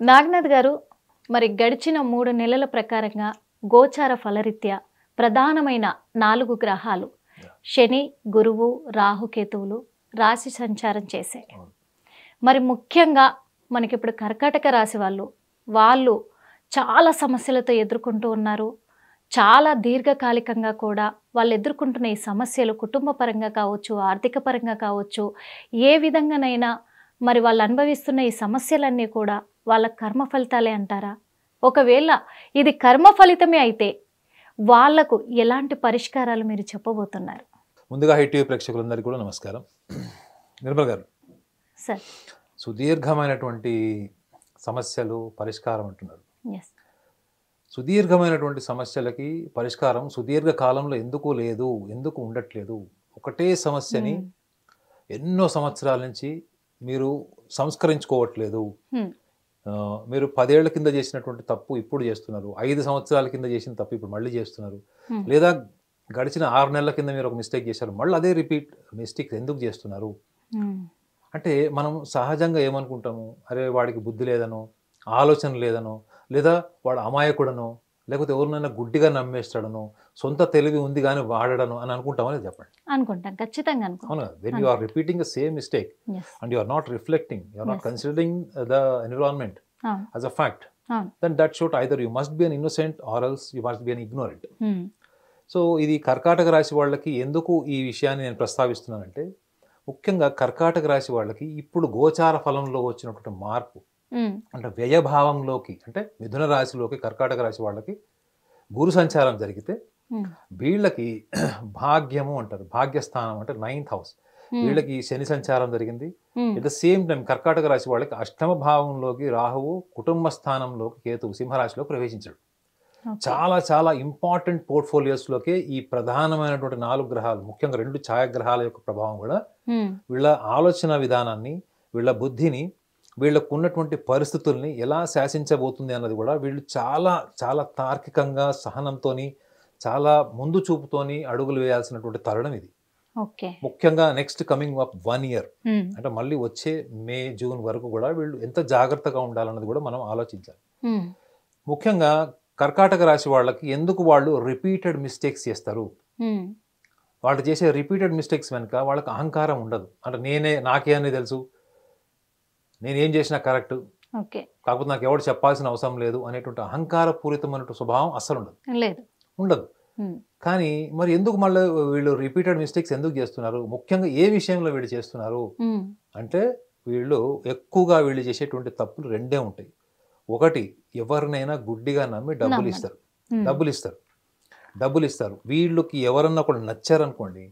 నాగనాథ్ గారు, మరి గడిచిన 3 నెలల ప్రకారంగా గోచార ఫలరీత్యా ప్రధానమైన 4 గ్రహాలు శని, గురువు, రాహుకేతువులు రాశి సంచారం చేశాయి. మరి ముఖ్యంగా మనకిప్పుడు కర్కాటక రాశి వాళ్ళు చాలా సమస్యలతో ఎదుర్కొంటూ ఉన్నారు. చాలా దీర్ఘకాలికంగా కూడా వాళ్ళు ఎదుర్కొంటున్న ఈ సమస్యలు కుటుంబ పరంగా కావచ్చు, ఆర్థిక పరంగా కావచ్చు, ఏ విధంగానైనా మరి వాళ్ళు అనుభవిస్తున్న ఈ సమస్యలన్నీ కూడా వాళ్ళ కర్మ ఫలితాలే అంటారా? ఒకవేళ ఇది కర్మ ఫలితమే అయితే వాళ్లకు ఎలాంటి పరిష్కారాలు మీరు చెప్పబోతున్నారు? ముందుగా హైటీవీ ప్రేక్షకులందరికీ కూడా నమస్కారం. నిర్మల్ గారు, సార్, సుదీర్ఘమైనటువంటి సమస్యలు పరిష్కారం అంటున్నారు. సుదీర్ఘమైనటువంటి సమస్యలకి పరిష్కారం సుదీర్ఘ కాలంలో ఎందుకు లేదు, ఎందుకు ఉండట్లేదు? ఒకటే సమస్యని ఎన్నో సంవత్సరాల నుంచి మీరు సంస్కరించుకోవట్లేదు. మీరు 10 ఏళ్ల కింద చేసినటువంటి తప్పు ఇప్పుడు చేస్తున్నారు, 5 సంవత్సరాల కింద చేసిన తప్పు ఇప్పుడు మళ్ళీ చేస్తున్నారు, లేదా గడిచిన 6 నెలల కింద మీరు ఒక మిస్టేక్ చేశారు, మళ్ళీ అదే రిపీట్ మిస్టేక్ ఎందుకు చేస్తున్నారు? అంటే మనం సహజంగా ఏమనుకుంటాము, అరే వాడికి బుద్ధి లేదనో, ఆలోచన లేదనో, లేదా వాడు అమాయకుడనో, లేకపోతే ఎవరినైనా గుడ్డిగా నమ్మేస్తాడనో, సొంత తెలివి ఉంది కానీ వాడడను అని అనుకుంటామని చెప్పండి. అనుకుంటాం, ఖచ్చితంగా అనుకుంటాం. అవునా? When you are repeating the same mistake and you are not reflecting, you are not considering the environment as a fact, then that should either you must be an innocent or else you must be an ignorant. So ఇది కర్కాటక రాశి వాళ్ళకి ఎందుకు ఈ విషయాన్ని నేను ప్రస్తావిస్తున్నానంటే, ముఖ్యంగా కర్కాటక రాశి వాళ్ళకి ఇప్పుడు గోచార ఫలంలో వచ్చినటువంటి మార్పు, అంటే వ్యయభావంలోకి, అంటే మిథున రాశిలోకి కర్కాటక రాశి వాళ్ళకి గురు సంచారం జరిగితే వీళ్ళకి భాగ్యము అంటారు, భాగ్యస్థానం అంటే 9th హౌస్, వీళ్ళకి శని సంచారం జరిగింది. ఎట్ ద సేమ్ టైం కర్కాటక రాశి వాళ్ళకి అష్టమ భావంలోకి రాహువు, కుటుంబ స్థానంలోకి కేతువు సింహరాశిలో ప్రవేశించాడు. చాలా చాలా ఇంపార్టెంట్ పోర్ట్ఫోలియోస్లోకే ఈ ప్రధానమైనటువంటి 4 గ్రహాలు, ముఖ్యంగా 2 ఛాయాగ్రహాల యొక్క ప్రభావం కూడా వీళ్ళ ఆలోచన విధానాన్ని, వీళ్ళ బుద్ధిని, వీళ్ళకు ఉన్నటువంటి పరిస్థితుల్ని ఎలా శాసించబోతుంది అన్నది కూడా వీళ్ళు చాలా చాలా తార్కికంగా, సహనంతో, చాలా ముందు చూపుతోని అడుగులు వేయాల్సినటువంటి తరుణం ఇది. ముఖ్యంగా నెక్స్ట్ కమింగ్ అప్ 1 ఇయర్, అంటే మళ్ళీ వచ్చే మే, జూన్ వరకు కూడా వీళ్ళు ఎంత జాగ్రత్తగా ఉండాలన్నది కూడా మనం ఆలోచించాలి. ముఖ్యంగా కర్కాటక రాశి వాళ్ళకి ఎందుకు వాళ్ళు రిపీటెడ్ మిస్టేక్స్ చేస్తారు? వాళ్ళు చేసే రిపీటెడ్ మిస్టేక్స్ వెనుక వాళ్ళకి అహంకారం ఉండదు. అంటే నాకే అని తెలుసు, నేనేం చేసినా కరెక్ట్, కాకపోతే నాకు ఎవరు చెప్పాల్సిన అవసరం లేదు అనేటువంటి అహంకారపూరితమైన స్వభావం అస్సలు ఉండదు. కానీ మరి ఎందుకు మళ్ళీ వీళ్ళు రిపీటెడ్ మిస్టేక్స్ ఎందుకు చేస్తున్నారు? ముఖ్యంగా ఏ విషయంలో వీళ్ళు చేస్తున్నారు అంటే, వీళ్ళు ఎక్కువగా వీళ్ళు చేసేటువంటి తప్పులు 2 ఉంటాయి. ఒకటి, ఎవరినైనా గుడ్డిగా నమ్మి డబ్బులు ఇస్తారు. వీళ్ళకి ఎవరన్నా కూడా నచ్చారనుకోండి,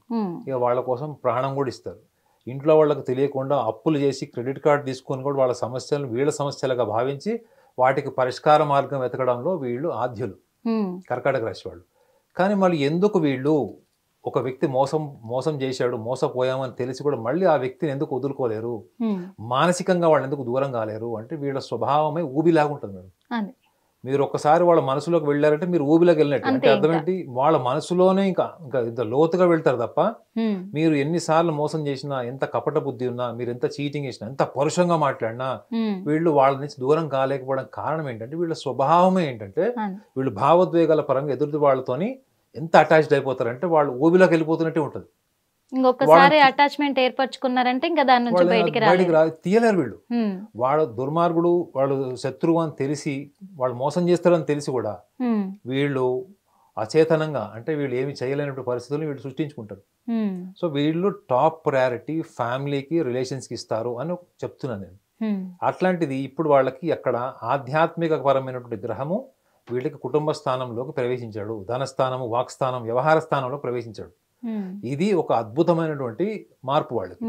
ఇక వాళ్ళ కోసం ప్రాణం కూడా ఇస్తారు. ఇంట్లో వాళ్ళకి తెలియకుండా అప్పులు చేసి క్రెడిట్ కార్డు తీసుకొని కూడా వాళ్ళ సమస్యలను వీళ్ళ సమస్యలుగా భావించి వాటికి పరిష్కార మార్గం వెతకడంలో వీళ్ళు ఆద్యులు కర్కాటక రాశి వాళ్ళు. కానీ మళ్ళీ ఎందుకు వీళ్ళు ఒక వ్యక్తి మోసం చేశాడు, మోసపోయామని తెలిసి కూడా మళ్ళీ ఆ వ్యక్తిని ఎందుకు వదులుకోలేరు, మానసికంగా వాళ్ళు ఎందుకు దూరం కాలేరు అంటే, వీళ్ళ స్వభావమే ఊబిలాగుంటుంది మేడం. మీరు ఒక్కసారి వాళ్ళ మనసులోకి వెళ్ళారంటే మీరు ఊబిలోకి వెళ్ళినట్టు. అంటే అర్థం ఏంటి? వాళ్ళ మనసులోనే ఇంకా ఇంత లోతుగా వెళ్తారు తప్ప, మీరు ఎన్నిసార్లు మోసం చేసినా, ఎంత కపట బుద్ధి ఉన్నా, మీరు ఎంత చీటింగ్ చేసినా, ఎంత పరుషంగా మాట్లాడినా వీళ్ళు వాళ్ళ నుంచి దూరం కాలేకపోవడం కారణం ఏంటంటే, వీళ్ళ స్వభావమే ఏంటంటే, వీళ్ళు భావోద్వేగాల పరంగా ఎదుటి వాళ్ళతోని ఎంత అటాచ్డ్ అయిపోతారంటే వాళ్ళు ఊబిలోకి వెళ్ళిపోతున్నట్టే ఉంటుంది. ఇంకొకసారి అటాచ్మెంట్ ఏర్పరచుకున్నారంటే ఇంకా దాని నుంచి బయటికి తీయలేరు వీళ్ళు. వాడు దుర్మార్గుడు, వాడు శత్రువు అని తెలిసి, వాళ్ళు మోసం చేస్తారని తెలిసి కూడా వీళ్ళు అచేతనంగా, అంటే వీళ్ళు ఏమి చేయలేనటువంటి పరిస్థితులను వీళ్ళు సృష్టించుకుంటారు. సో వీళ్ళు టాప్ ప్రయారిటీ ఫ్యామిలీకి, రిలేషన్స్కి ఇస్తారు అని చెప్తున్నాను నేను. అట్లాంటిది ఇప్పుడు వాళ్ళకి అక్కడ ఆధ్యాత్మిక పరమైనటువంటి గ్రహము వీళ్ళకి కుటుంబ స్థానంలోకి ప్రవేశించాడు, ధనస్థానము, వాక్స్థానం, వ్యవహార స్థానంలో ప్రవేశించాడు. ఇది ఒక అద్భుతమైనటువంటి మార్పు వాళ్ళకి.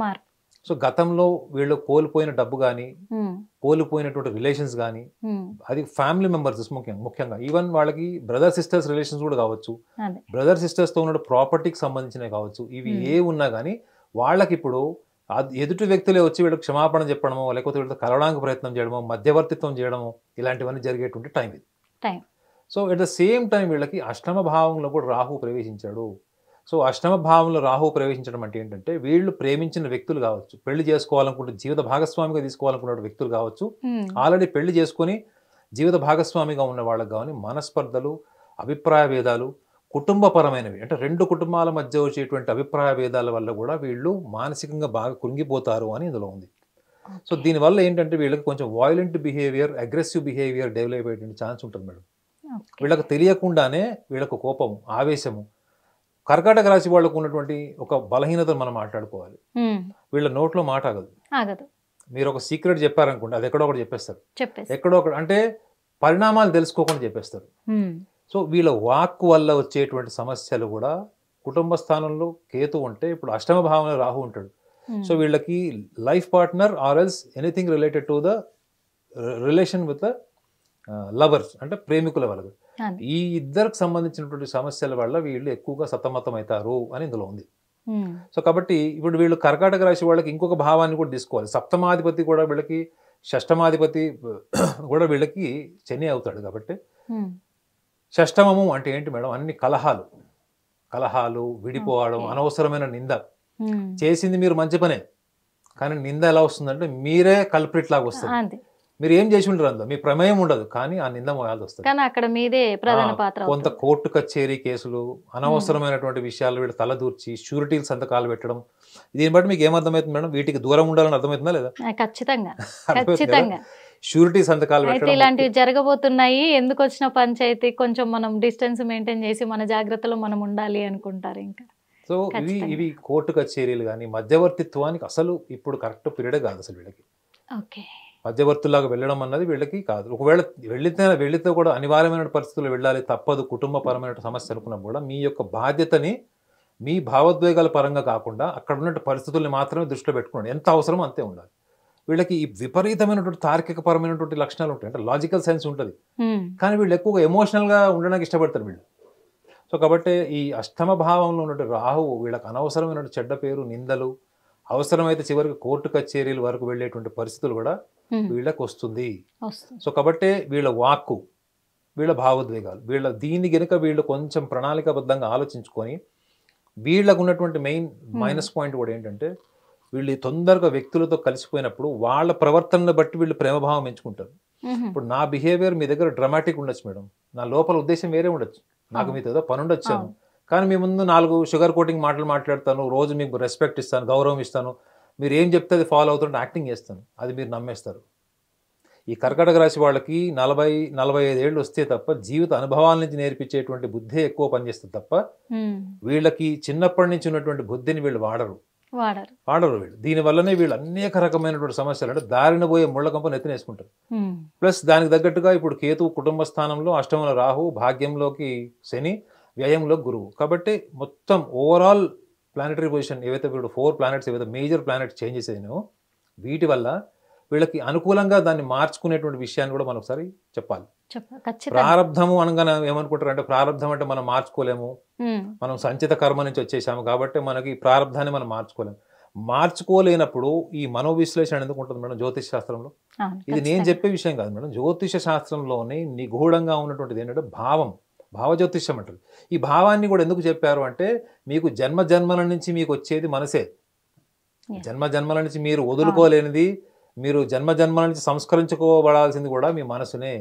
సో గతంలో వీళ్ళు కోల్పోయిన డబ్బు కానీ, కోల్పోయినటువంటి రిలేషన్స్ కానీ, అది ఫ్యామిలీ మెంబర్స్ ముఖ్యంగా, ఈవెన్ వాళ్ళకి బ్రదర్ సిస్టర్స్ రిలేషన్స్ కూడా కావచ్చు, బ్రదర్ సిస్టర్స్ తో ఉన్న ప్రాపర్టీకి సంబంధించినవి కావచ్చు, ఇవి ఏ ఉన్నా కానీ వాళ్ళకి ఇప్పుడు ఎదుటి వ్యక్తులే వచ్చి వీళ్ళకి క్షమాపణ చెప్పడమో, లేకపోతే వీళ్ళతో కలవడానికి ప్రయత్నం చేయడమో, మధ్యవర్తిత్వం చేయడమో, ఇలాంటివన్నీ జరిగేటువంటి టైం ఇది. So at the same time వీళ్ళకి అష్టమ భావంలో కూడా రాహు ప్రవేశించాడు. సో అష్టమ భావంలో రాహువు ప్రవేశించడం అంటే ఏంటంటే వీళ్ళు ప్రేమించిన వ్యక్తులు కావచ్చు, పెళ్లి చేసుకోవాలనుకుంటే జీవిత భాగస్వామిగా తీసుకోవాలనుకున్న వ్యక్తులు కావచ్చు, ఆల్రెడీ పెళ్లి చేసుకొని జీవిత భాగస్వామిగా ఉన్న వాళ్ళకి కానీ మనస్పర్ధలు, అభిప్రాయ భేదాలు, కుటుంబపరమైనవి అంటే రెండు కుటుంబాల మధ్య వచ్చేటువంటి అభిప్రాయ భేదాల వల్ల కూడా వీళ్ళు మానసికంగా బాగా కృంగిపోతారు అని ఇందులో ఉంది. సో దీనివల్ల ఏంటంటే వీళ్ళకి కొంచెం violent behaviour, aggressive behaviour develop అయ్యేటువంటి ఛాన్స్ ఉంటుంది మేడం. వీళ్ళకి తెలియకుండానే వీళ్ళకు కోపము, ఆవేశము. కర్కాటక రాశి వాళ్ళకు ఉన్నటువంటి ఒక బలహీనతను మనం మాట్లాడుకోవాలి. వీళ్ళ నోట్లో మాట ఆగదు. మీరు ఒక సీక్రెట్ చెప్పారనుకోండి, అది ఎక్కడో ఒకటి చెప్పేస్తారు. ఎక్కడో ఒకటి అంటే పరిణామాలు తెలుసుకోకుండా చెప్పేస్తారు. సో వీళ్ళ వాక్కు వల్ల వచ్చేటువంటి సమస్యలు కూడా కుటుంబ స్థానంలో కేతు ఉంటే, ఇప్పుడు అష్టమ భావంలో రాహు ఉంటాడు. సో వీళ్ళకి life partner or else anything related to the relation with the lovers అంటే ప్రేమికుల వల్ల ఈ ఇద్దరికి సంబంధించినటువంటి సమస్యల వల్ల వీళ్ళు ఎక్కువగా సతమతం అవుతారు అని ఇందులో ఉంది. సో కాబట్టి ఇప్పుడు వీళ్ళు కర్కాటక రాశి వాళ్ళకి ఇంకొక భావాన్ని కూడా తీసుకోవాలి. సప్తమాధిపతి కూడా వీళ్ళకి, షష్టమాధిపతి కూడా వీళ్ళకి శని అవుతాడు. కాబట్టి షష్టమము అంటే ఏంటి మేడం? అన్ని కలహాలు, విడిపోవడం, అనవసరమైన నింద. చేసింది మీరు మంచి పనే, కానీ నింద ఎలా వస్తుందంటే మీరే కల్ప్రిట్ లాగా వస్తుంది. మీరు ఏం చేసి ఉంటారు, అందులో మీ ప్రమేయం ఉండదు, కానీ ఆ నింద మోయాల్సి వస్తుంది. కొంత కోర్టు కచేరీ కేసులు, అనవసరమైనటువంటి విషయాలు వీళ్ళు తలదూర్చి షూరిటీలు సంతకాలు పెట్టడం. దీన్ని బట్టి మీకు ఏమర్థమవుతుంది మేడం? వీటికి దూరం ఉండాలని అర్థమవుతుందా లేదా? ఖచ్చితంగా. షూరిటీ సంతకాలు పెట్టడం ఇలాంటివి జరగబోతున్నాయి. ఎందుకు వచ్చిన పంచాయతీ, కొంచెం మనం డిస్టెన్స్ మెయింటైన్ చేసి మన జాగ్రత్తలో మనం ఉండాలి అనుకుంటారు. ఇంకా సో ఇవి కోర్టు కచేరీలు కానీ మధ్యవర్తిత్వానికి అసలు ఇప్పుడు కరెక్ట్ పీరియడే కాదు అసలు వీళ్ళకి. మధ్యవర్తులాగా వెళ్ళడం అన్నది వీళ్ళకి కాదు. ఒకవేళ వెళితే కూడా అనివార్యమైన పరిస్థితుల్లో వెళ్ళాలి, తప్పదు, కుటుంబపరమైన సమస్య అనుకున్నా కూడా మీ యొక్క బాధ్యతని మీ భావోద్వేగాల పరంగా కాకుండా అక్కడ ఉన్నటువంటి పరిస్థితుల్ని మాత్రమే దృష్టిలో పెట్టుకోండి. ఎంత అవసరమో అంతే ఉండాలి. వీళ్ళకి ఈ విపరీతమైనటువంటి తార్కిక పరమైనటువంటి లక్షణాలు ఉంటాయి, అంటే లాజికల్ సైన్స్ ఉంటుంది, కానీ వీళ్ళు ఎక్కువగా ఎమోషనల్గా ఉండడానికి ఇష్టపడతారు వీళ్ళు. సో కాబట్టి ఈ అష్టమ భావంలో ఉన్నటువంటి రాహువు వీళ్ళకి అనవసరమైనటువంటి చెడ్డ పేరు, నిందలు, అవసరమైతే చివరికి కోర్టు కచేరీల వరకు వెళ్ళేటువంటి పరిస్థితులు కూడా వీళ్ళకి వస్తుంది. సో కాబట్టి వీళ్ళ వాక్కు, వీళ్ళ భావోద్వేగాలు, దీన్ని గనుక వీళ్ళు కొంచెం ప్రణాళికాబద్ధంగా ఆలోచించుకొని, వీళ్ళకు ఉన్నటువంటి మెయిన్ మైనస్ పాయింట్ కూడా ఏంటంటే వీళ్ళు తొందరగా వ్యక్తులతో కలిసిపోయినప్పుడు వాళ్ళ ప్రవర్తనను బట్టి వీళ్ళు ప్రేమభావం ఎంచుకుంటారు. ఇప్పుడు నా బిహేవియర్ మీ దగ్గర డ్రామాటిక్ ఉండొచ్చు మేడం, నా లోపల ఉద్దేశం వేరే ఉండొచ్చు, నాకు మీతో ఏదో పని ఉండొచ్చాను, కానీ మీ ముందు 4 షుగర్ కోటింగ్ మాటలు మాట్లాడతాను, రోజు మీకు రెస్పెక్ట్ ఇస్తాను, గౌరవం ఇస్తాను, మీరు ఏం చెప్తే అది ఫాలో అవుతుంటే యాక్టింగ్ చేస్తాను, అది మీరు నమ్మేస్తారు. ఈ కర్కాటక రాశి వాళ్ళకి 40-45 ఏళ్ళు వస్తే తప్ప జీవిత అనుభవాల నుంచి నేర్పించేటువంటి బుద్ధి ఎక్కువ పనిచేస్తుంది తప్ప వీళ్ళకి చిన్నప్పటి నుంచి ఉన్నటువంటి బుద్ధిని వీళ్ళు వాడరు వీళ్ళు. దీనివల్లనే వీళ్ళు అనేక రకమైనటువంటి సమస్యలు, అంటే దారిన పోయే ముళ్ళకంప నెత్తినేసుకుంటారు. ప్లస్ దానికి తగ్గట్టుగా ఇప్పుడు కేతువు కుటుంబ స్థానంలో, అష్టమంలో రాహు, భాగ్యంలోకి శని, వ్యయంలో గురువు. కాబట్టి మొత్తం ఓవరాల్ ప్లానెటరీ పొజిషన్ ఏవైతే ఇప్పుడు 4 ప్లానెట్స్ ఏవైతే మేజర్ ప్లానెట్స్ చేంజెస్ అయినాయో వీటి వల్ల వీళ్ళకి అనుకూలంగా దాన్ని మార్చుకునేటువంటి విషయాన్ని కూడా మనం ఒకసారి చెప్పాలి. ప్రారంధము అనగానే ఏమనుకుంటారు అంటే, ప్రారంధం అంటే మనం మార్చుకోలేము, మనం సంచిత కర్మ నుంచి వచ్చేసాము కాబట్టి మనకి ప్రారంధాన్ని మనం మార్చుకోలేనప్పుడు ఈ మనోవిశ్లేషణ ఎందుకు ఉంటుంది మేడం జ్యోతిష్ శాస్త్రంలో? ఇది నేను చెప్పే విషయం కాదు మేడం, జ్యోతిష శాస్త్రంలోనే నిగూఢంగా ఉన్నటువంటిది ఏంటంటే భావజ్యోతిష్యం అంటారు. ఈ భావాన్ని కూడా ఎందుకు చెప్పారు అంటే, మీకు జన్మల నుంచి మీకు వచ్చేది మనసే. జన్మల నుంచి మీరు వదులుకోలేనిది, మీరు జన్మల నుంచి సంస్కరించుకోబడాల్సింది కూడా మీ మనసునే.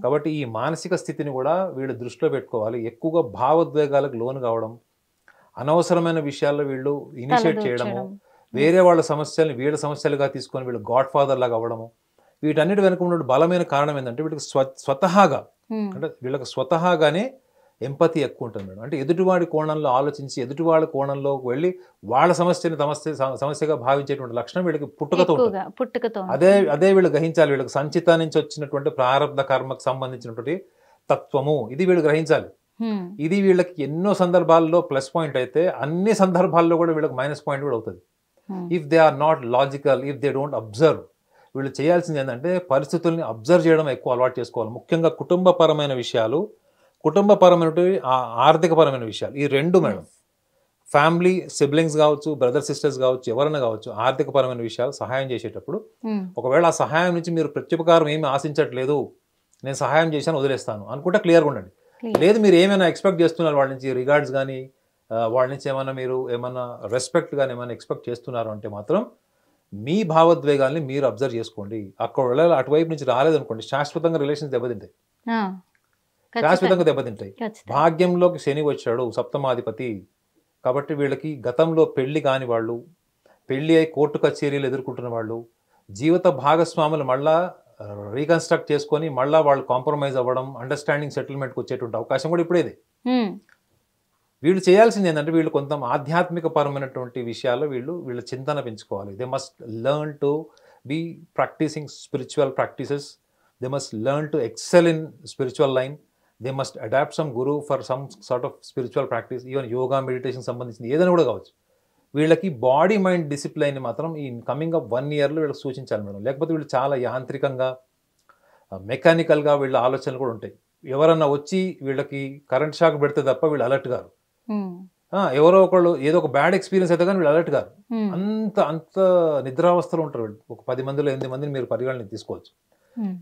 కాబట్టి ఈ మానసిక స్థితిని కూడా వీళ్ళు దృష్టిలో పెట్టుకోవాలి. ఎక్కువగా భావోద్వేగాలకు లోను కావడం, అనవసరమైన విషయాల్లో వీళ్ళు ఇనిషియేట్ చేయడము, వేరే వాళ్ళ సమస్యల్ని వీళ్ళ సమస్యలుగా తీసుకొని వీళ్ళు గాడ్ ఫాదర్ లాగా అవ్వడము, వీటన్నిటి వెనుక ఉన్న బలమైన కారణం ఏంటంటే వీళ్ళకి స్వతహాగా, అంటే వీళ్ళకి స్వతహాగానే ఎంపతి ఎక్కువ ఉంటుంది మేడం. అంటే ఎదుటివాడి కోణంలో ఆలోచించి ఎదుటివాడి కోణంలోకి వెళ్ళి వాళ్ళ సమస్యని సమస్యగా భావించేటువంటి లక్షణం వీళ్ళకి పుట్టుకతో అదే వీళ్ళు గ్రహించాలి. వీళ్ళకి సంచిత నుంచి వచ్చినటువంటి ప్రారంభ కర్మకు సంబంధించినటువంటి తత్వము ఇది వీళ్ళు గ్రహించాలి. ఇది వీళ్ళకి ఎన్నో సందర్భాల్లో ప్లస్ పాయింట్ అయితే అన్ని సందర్భాల్లో కూడా వీళ్ళకి మైనస్ పాయింట్ కూడా అవుతుంది. If they are not logical, if they don't observe. వీళ్ళు చేయాల్సింది ఏంటంటే పరిస్థితుల్ని అబ్జర్వ్ చేయడం ఎక్కువ అలవాటు చేసుకోవాలి. ముఖ్యంగా కుటుంబపరమైన విషయాలు, కుటుంబపరమైనటువంటి ఆర్థికపరమైన విషయాలు, ఈ రెండు మేడం. ఫ్యామిలీ సిబ్లింగ్స్ కావచ్చు, బ్రదర్ సిస్టర్స్ కావచ్చు, ఎవరైనా కావచ్చు, ఆర్థికపరమైన విషయాలు సహాయం చేసేటప్పుడు ఒకవేళ ఆ సహాయం నుంచి మీరు ప్రత్యుపకారం ఏమి ఆశించట్లేదు, నేను సహాయం చేశాను వదిలేస్తాను అనుకుంటే క్లియర్గా ఉండండి. లేదు మీరు ఏమైనా ఎక్స్పెక్ట్ చేస్తున్నారు వాళ్ళ నుంచి, రిగార్డ్స్ కానీ వాళ్ళ నుంచి ఏమన్నా రెస్పెక్ట్ గాని ఏమైనా ఎక్స్పెక్ట్ చేస్తున్నారు అంటే మాత్రం మీ భావోద్వేగాల్ని మీరు అబ్జర్వ్ చేసుకోండి. అక్కడ అటువైపు నుంచి రాలేదనుకోండి, శాశ్వతంగా రిలేషన్స్ దెబ్బతింటాయి, శాశ్వతంగా దెబ్బతింటాయి. భాగ్యంలోకి శని వచ్చాడు, సప్తమాధిపతి. కాబట్టి వీళ్ళకి గతంలో పెళ్లి కాని వాళ్ళు, పెళ్లి అయి కోర్టు కచేరీలు ఎదుర్కొంటున్న వాళ్ళు, జీవిత భాగస్వాములు మళ్ళా రీకన్స్ట్రక్ట్ చేసుకొని మళ్ళా వాళ్ళు కాంప్రమైజ్ అవ్వడం, అండర్స్టాండింగ్ సెటిల్మెంట్కి వచ్చేటువంటి అవకాశం కూడా ఇప్పుడేది. వీళ్ళు చేయాల్సింది ఏంటంటే వీళ్ళు కొంత ఆధ్యాత్మిక పరమైనటువంటి విషయాల్లో వీళ్ళ చింతన పెంచుకోవాలి. They must learn to be practicing spiritual practices. They must learn to excel in spiritual line. They must adapt some guru for some sort of spiritual practice. Even yoga, meditation సంబంధించింది ఏదైనా కూడా కావచ్చు. వీళ్ళకి బాడీ మైండ్ డిసిప్లైన్ మాత్రం ఈ coming up 1 yearలో వీళ్ళకి సూచించాలి madam. లేకపోతే వీళ్ళు చాలా యాంత్రికంగా, మెకానికల్గా వీళ్ళ ఆలోచనలు కూడా ఉంటాయి. ఎవరన్నా వచ్చి వీళ్ళకి కరెంట్ షాక్ పెడితే తప్ప వీళ్ళు అలర్ట్ గారు. ఎవరో ఒకళ్ళు ఏదో ఒక బ్యాడ్ ఎక్స్పీరియన్స్ అయితే కానీ వీళ్ళు అలర్ట్ గారు. అంత నిద్రావస్థలో ఉంటారు వీళ్ళు. ఒక 10 మందిలో 8 మందిని మీరు పరిగణనకి తీసుకోవచ్చు.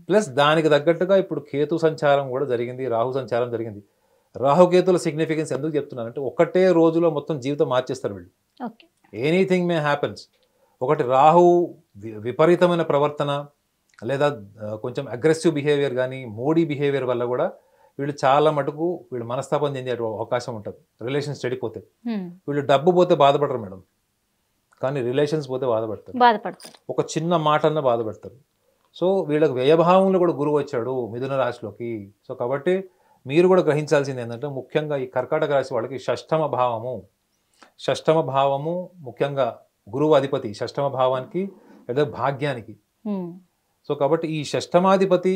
ప్లస్ దానికి తగ్గట్టుగా ఇప్పుడు కేతు సంచారం కూడా జరిగింది, రాహు సంచారం జరిగింది. రాహుకేతుల సిగ్నిఫికెన్స్ ఎందుకు చెప్తున్నానంటే ఒకటే రోజులో మొత్తం జీవితం మార్చేస్తారు వీళ్ళు. ఎనీథింగ్ మే హ్యాపెన్స్. ఒకటి రాహు విపరీతమైన ప్రవర్తన లేదా కొంచెం అగ్రెసివ్ బిహేవియర్ కానీ, మోడీ బిహేవియర్ వల్ల కూడా వీళ్ళు చాలా మటుకు వీళ్ళు మనస్తాపం చెందే అవకాశం ఉంటుంది. రిలేషన్స్ చెడిపోతే వీళ్ళు డబ్బు పోతే బాధపడరు మేడం, కానీ రిలేషన్స్ పోతే బాధపడతారు. ఒక చిన్న మాట అన్న బాధపడతారు. సో వీళ్ళకి వ్యయభావంలో కూడా గురువు వచ్చాడు మిథున రాశిలోకి. సో కాబట్టి మీరు కూడా గ్రహించాల్సింది ఏంటంటే ముఖ్యంగా ఈ కర్కాటక రాశి వాళ్ళకి షష్ఠమ భావము ముఖ్యంగా గురువు అధిపతి షష్ఠమ భావానికి లేదా భాగ్యానికి. సో కాబట్టి ఈ షష్ఠమాధిపతి,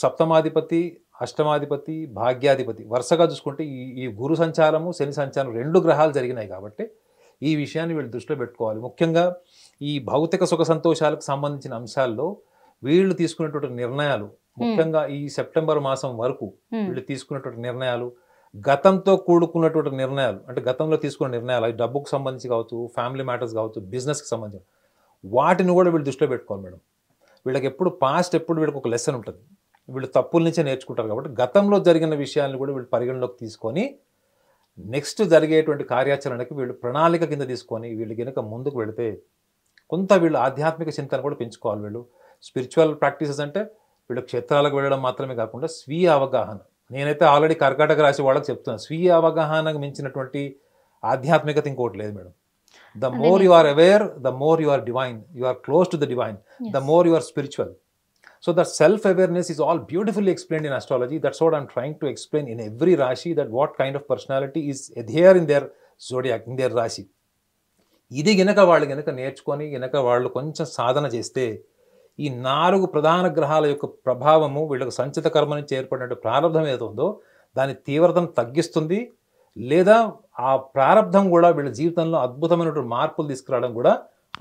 సప్తమాధిపతి, అష్టమాధిపతి, భాగ్యాధిపతి వరుసగా చూసుకుంటే ఈ గురు సంచారము, శని సంచారం 2 గ్రహాలు జరిగినాయి. కాబట్టి ఈ విషయాన్ని వీళ్ళు దృష్టిలో పెట్టుకోవాలి. ముఖ్యంగా ఈ భౌతిక సుఖ సంతోషాలకు సంబంధించిన అంశాల్లో వీళ్ళు తీసుకునేటువంటి నిర్ణయాలు, ముఖ్యంగా ఈ సెప్టెంబర్ మాసం వరకు వీళ్ళు తీసుకున్నటువంటి నిర్ణయాలు, గతంతో కూడుకున్నటువంటి నిర్ణయాలు, అంటే గతంలో తీసుకున్న నిర్ణయాలు అవి డబ్బుకు సంబంధించి కావచ్చు, ఫ్యామిలీ మ్యాటర్స్ కావచ్చు, బిజినెస్కి సంబంధించి వాటిని కూడా వీళ్ళు దృష్టిలో పెట్టుకోవాలి మేడం. వీళ్ళకి ఎప్పుడు వీళ్ళకి ఒక లెసన్ ఉంటుంది. వీళ్ళు తప్పుల నుంచే నేర్చుకుంటారు. కాబట్టి గతంలో జరిగిన విషయాలను కూడా వీళ్ళు పరిగణలోకి తీసుకొని నెక్స్ట్ జరిగేటువంటి కార్యాచరణకి వీళ్ళు ప్రణాళిక కింద తీసుకొని వీళ్ళు కనుక ముందుకు వెళితే కొంత వీళ్ళు ఆధ్యాత్మిక చింతన కూడా పెంచుకోవాలి. వీళ్ళు స్పిరిచువల్ ప్రాక్టీసెస్ అంటే వీళ్ళు క్షేత్రాలకు వెళ్ళడం మాత్రమే కాకుండా స్వీయ అవగాహన. నేనైతే ఆల్రెడీ కర్కాటక రాశి వాళ్ళకి చెప్తున్నాను, స్వీయ అవగాహనకు మించినటువంటి ఆధ్యాత్మికత ఇంకోటి లేదు madam. The more you are aware, the more you are divine. You are close to the divine. Yes. The more you are spiritual. So that self-awareness is all beautifully explained in astrology. That's what I'm trying to explain in every Rashi, that what kind of personality is adhere in their zodiac, in their Rashi. ఇది గనక వాళ్ళు నేర్చుకొని వాళ్ళు కొంచెం సాధన చేస్తే ఈ 4 ప్రధాన గ్రహాల యొక్క ప్రభావము వీళ్ళకి సంచిత కర్మ నుంచి ఏర్పడినట్టు ప్రారంభం ఏదైతుందో దాని తీవ్రతను తగ్గిస్తుంది. లేదా ఆ ప్రారంధం కూడా వీళ్ళ జీవితంలో అద్భుతమైనటువంటి మార్పులు తీసుకురావడం కూడా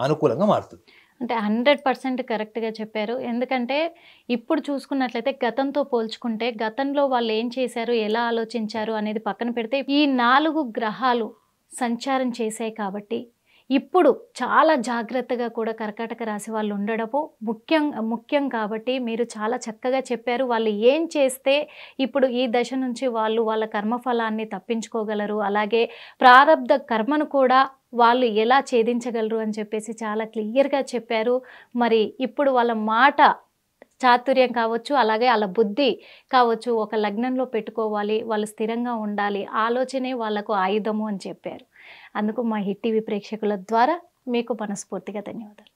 అనుకూలంగా మారుతుంది. అంటే 100% కరెక్ట్గా చెప్పారు. ఎందుకంటే ఇప్పుడు చూసుకున్నట్లయితే గతంతో పోల్చుకుంటే గతంలో వాళ్ళు ఏం చేశారు, ఎలా ఆలోచించారు అనేది పక్కన పెడితే ఈ 4 గ్రహాలు సంచారం చేశాయి. కాబట్టి ఇప్పుడు చాలా జాగ్రత్తగా కూడా కర్కాటక రాశి వాళ్ళు ఉండడము ముఖ్యం కాబట్టి మీరు చాలా చక్కగా చెప్పారు. వాళ్ళు ఏం చేస్తే ఇప్పుడు ఈ దశ నుంచి వాళ్ళ కర్మఫలాన్ని తప్పించుకోగలరు, అలాగే ప్రారబ్ధ కర్మను కూడా వాళ్ళు ఎలా ఛేదించగలరు అని చెప్పేసి చాలా క్లియర్గా చెప్పారు. మరి ఇప్పుడు వాళ్ళ మాట చాతుర్యం కావచ్చు, అలాగే వాళ్ళ బుద్ధి కావచ్చు, ఒక లగ్నంలో పెట్టుకోవాలి, వాళ్ళు స్థిరంగా ఉండాలి, ఆలోచనే వాళ్ళకు ఆయుధము అని చెప్పారు. అందుకు మా హిట్ టీవీ ప్రేక్షకుల ద్వారా మీకు మనస్ఫూర్తిగా ధన్యవాదాలు.